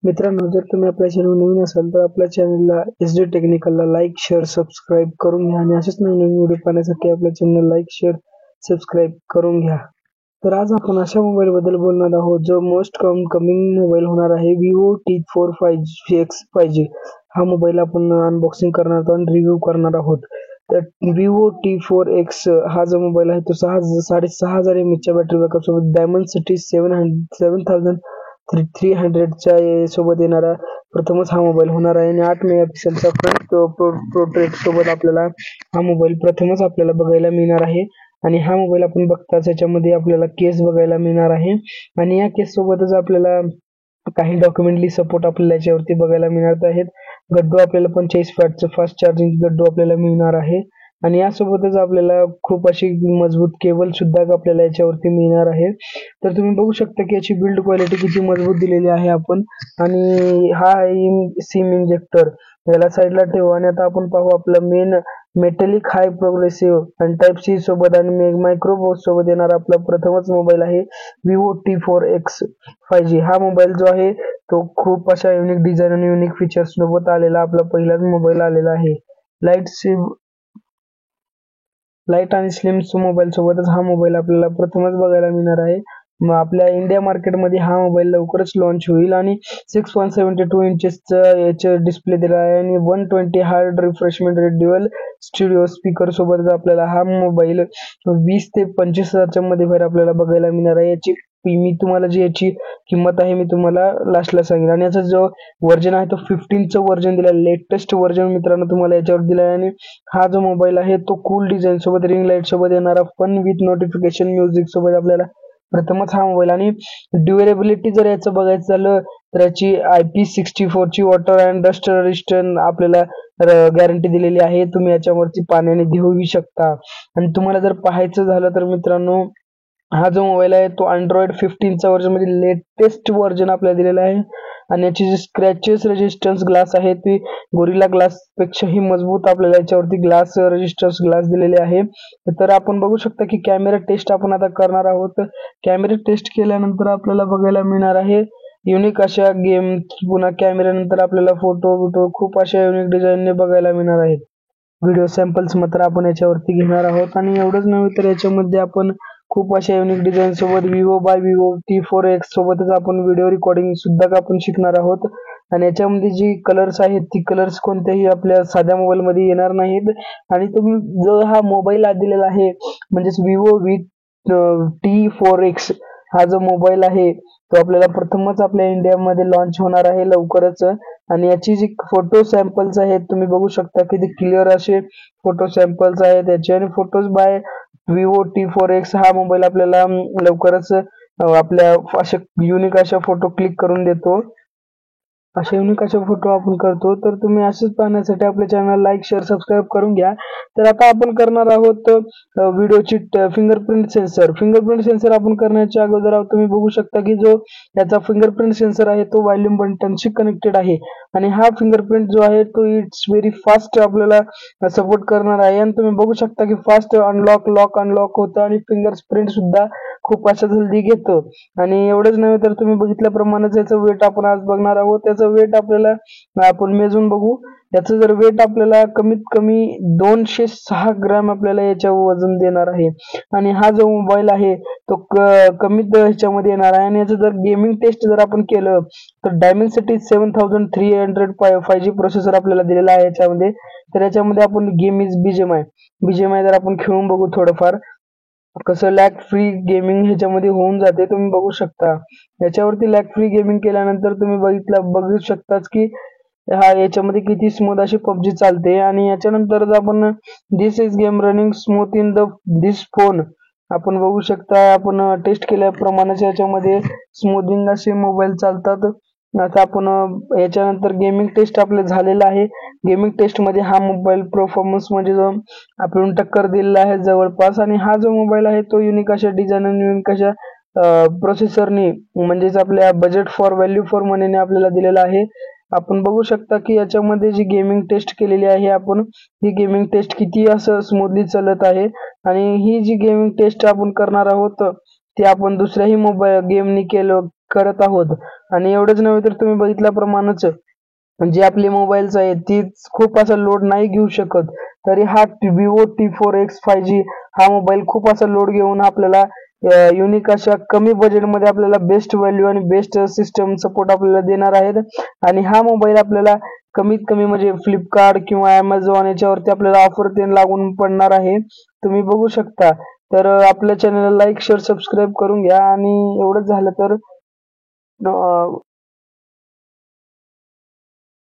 मित्रांनो, जर तुम्ही आपल्या चॅनल नवीन असाल तर आपल्या चॅनलला SD टेक्निकलला लाईक, शेअर, सबस्क्राईब करून घ्या आणि असेच नवीन व्हिडिओ पाहण्यासाठी आपल्या चॅनल लाईक, शेअर, सबस्क्राईब करून घ्या. तर आज आपण अशा मोबाईल बद्दल बोलणार आहोत जो मोस्ट कमिंग मोबाईल होणार आहे Vivo T4 5X 5G. हा मोबाईल आपण अनबॉक्सिंग करणार आहोत आणि रिव्ह्यू करणार आहोत. तर Vivo T4X हा जो मोबाईल आहे तो 6,500 mAh च्या बॅटरी बॅकअप सोबत Dimensity 7300 च्या सोबत येणारा प्रथमच हा मोबाईल होणार आहे आणि 8 मेगापिक्सेलचा फ्रंट पोर्ट्रेट सोबत आपल्याला हा मोबाईल प्रथमच आपल्याला बघायला मिळणार आहे. आणि हा मोबाईल आपण बघताच याच्यामध्ये आपल्याला केस बघायला मिळणार आहे आणि या केस सोबतच आपल्याला काही डॉक्युमेंटली सपोर्ट आपल्याला याच्यावरती बघायला मिळत आहेत. गड्डू आपल्याला 45 वॅटचं फास्ट चार्जिंग गड्डू आपल्याला मिळणार आहे आणि यासोबतच आपल्याला खूप अशी मजबूत केबल सुद्धा आपल्याला याच्यावरती मिळणार आहे. तर तुम्ही बघू शकता की याची बिल्ड क्वालिटी किती मजबूत दिलेली आहे आपण. आणि हा सिम इंजेक्टर याला साईडला ठेवू आणि आता आपण पाहू आपला मेन मेटॅलिक हाय प्रोग्रेसिव्ह आणि टाइप सी सोबत आणि मायक्रो बॉक्स सोबत येणारा आपला प्रथमच मोबाईल आहे Vivo T4X 5G. हा मोबाईल जो आहे तो खूप अशा युनिक डिझाईन आणि युनिक फीचर्स सोबत आलेला आपला पहिलाच मोबाईल आलेला आहे. लाईट आणि स्लिम मोबाईल सोबतच हा मोबाईल आपल्याला प्रथमच बघायला मिळणार आहे. मग आपल्या इंडिया मार्केटमध्ये हा मोबाईल लवकरच लॉन्च होईल आणि 6.72 इंचेसचा याचा डिस्प्ले दिला आहे आणि 120 hertz refreshment rate dual studio speaker सोबत आपल्याला हा मोबाईल 20 ते 25,000च्या मध्ये बाहेर आपल्याला बघायला मिळणार आहे. मी तुम्हाला जी याची किंमत आहे मी तुम्हाला लास्टला सांगेन. आणि याचा जो व्हर्जन आहे तो 15चं व्हर्जन दिला, लेटेस्ट व्हर्जन मित्रांनो तुम्हाला याच्यावर दिला आहे. आणि हा जो मोबाईल आहे तो कूल डिझाईन सोबत रिंग लाईट सोबत येणारा फन विथ नोटिफिकेशन म्युझिक सोबत आपल्याला प्रथमच हा मोबाईल. आणि ड्युरेबिलिटी जर याचं बघायचं झालं तर याची IP64 ची वॉटर अँड डस्ट रेजिस्टंट आपल्याला गॅरंटी दिलेली आहे. तुम्ही याच्यावरती पाण्याने धुवू शकता. आणि तुम्हाला जर पाहायचं झालं तर मित्रांनो हा जो मोबाईल आहे तो Android 15चा व्हर्जन म्हणजे लेटेस्ट व्हर्जन आपल्याला दिलेला आहे. आणि याची जी स्क्रॅचेस रेजिस्टन्स ग्लास आहे ती गोरिल्ला ग्लास पेक्षाही मजबूत आपल्याला याच्यावरती ग्लास रेजिस्टन्स ग्लास दिलेले आहे. तर आपण बघू शकता की कॅमेरा टेस्ट आपण आता करणार आहोत. कॅमेरा टेस्ट केल्यानंतर आपल्याला बघायला मिळणार आहे युनिक अशा गेम, पुन्हा कॅमेऱ्यानंतर आपल्याला फोटो खूप अशा युनिक डिझाईनने बघायला मिळणार आहेत. व्हिडिओ सॅम्पल्स मात्र आपण याच्यावरती घेणार आहोत. आणि एवढंच नव्हे तर याच्यामध्ये आपण खूप अशा युनिक डिझाईन सोबत Vivo T4X सोबतच आपण व्हिडिओ रेकॉर्डिंग सुद्धा आपण शिकणार आहोत. आणि याच्यामध्ये जी कलर्स आहेत ती कलर्स कोणत्याही आपल्या साध्या मोबाईल मध्ये येणार नाहीत. आणि तुम्ही जो हा मोबाईल दिलेला आहे म्हणजेच Vivo T4X हा जो मोबाईल आहे तो आपल्याला प्रथमच आपल्या इंडियामध्ये लॉन्च होणार आहे लवकरच. आणि याची जी फोटो सॅम्पल्स आहेत तुम्ही बघू शकता की ते क्लिअर असे फोटो सॅम्पल्स आहेत याचे. आणि फोटोज बाय Vivo T4X हा मोबाईल आपल्याला लवकरच आपल्या अशा युनिक अशा फोटो क्लिक करून देतो. अशा युनिक अशा फोटो आपण करतो. तर तुम्ही असेच पाहण्यासाठी आपल्या चॅनल लाईक, शेअर, सबस्क्राईब करून घ्या. तर आता आपण करणार आहोत व्हिडिओची फिंगरप्रिंट सेन्सर आपण करण्याच्या अगोदर तुम्ही बघू शकता की जो याचा फिंगरप्रिंट सेन्सर आहे तो व्हॉल्यूम बटनशी कनेक्टेड आहे. आणि हा फिंगरप्रिंट जो आहे तो इट्स व्हेरी फास्ट आपल्याला सपोर्ट करणार आहे. आणि तुम्ही बघू शकता की फास्ट लॉक अनलॉक होतं आणि फिंगरप्रिंट सुद्धा खूप अशा जल्दी घेतो. आणि एवढंच नव्हे तर तुम्ही बघितल्याप्रमाणेच याचं वेट आपण आज बघणार आहोत. त्याचं वेट आपल्याला आपण मेजून बघू. याचं जर वेट आपल्याला कमीत कमी 206 ग्रॅम आपल्याला याच्या वजन देणार आहे. आणि हा जो मोबाईल आहे तो कमीत ह्याच्यामध्ये येणार आहे. आणि याचं जर गेमिंग टेस्ट जर आपण केलं तर Dimensity 7300 5G प्रोसेसर आपल्याला दिलेला आहे याच्यामध्ये. तर याच्यामध्ये आपण गेम इज BGMI जर आपण खेळून बघू थोडंफार कसं लॅग फ्री गेमिंग ह्याच्यामध्ये होऊन जाते. तुम्ही बघू शकता याच्यावरती लॅग फ्री गेमिंग केल्यानंतर तुम्ही बघू शकताच की हा याच्यामध्ये किती स्मूथ अशी PUBG चालते. आणि याच्यानंतर आपण this is game running smooth in this phone आपण बघू शकता. आपण टेस्ट केल्याप्रमाणेच याच्यामध्ये स्मूथिंग असे मोबाईल चालतात. आता आपण याच्यानंतर गेमिंग टेस्ट आपले झालेला आहे. गेमिंग टेस्ट मध्ये हा मोबाईल परफॉर्मन्स म्हणजे आपण टक्कर दिलेला आहे जवळपास. आणि हा जो मोबाईल आहे तो युनिक अशा डिझाईन आणि युनिक अशा प्रोसेसरनी म्हणजेच आपल्या बजेट फॉर व्हॅल्यू फॉर मनीने आपल्याला दिलेला आहे. आपण बघू शकता की याच्यामध्ये जी गेमिंग टेस्ट केलेली आहे आपण ही गेमिंग टेस्ट किती असं स्मूथली चालत आहे. आणि ही जी गेमिंग टेस्ट आपण करणार आहोत ती आपण दुसऱ्याही मोबाईल गेमनी करत आहोत. आणि एवढंच नव्हे तर तुम्ही बघितल्याप्रमाणेच जे आपले मोबाईल्स आहेत ती खूप असा लोड नाही घेऊ शकत, तरी हा Vivo T4X 5G हा मोबाईल खूप असा लोड घेऊन आपल्याला युनिक अशा कमी बजेटमध्ये आपल्याला बेस्ट व्हॅल्यू आणि बेस्ट सिस्टम सपोर्ट आपल्याला देणार आहेत. आणि हा मोबाईल आपल्याला कमीत कमी म्हणजे फ्लिपकार्ट किंवा Amazon याच्यावरती आपल्याला ऑफर ते लागून पडणार आहे, तुम्ही बघू शकता. तर आपल्या चॅनलला लाईक शेअर सबस्क्राईब करून घ्या. आणि एवढंच झालं तर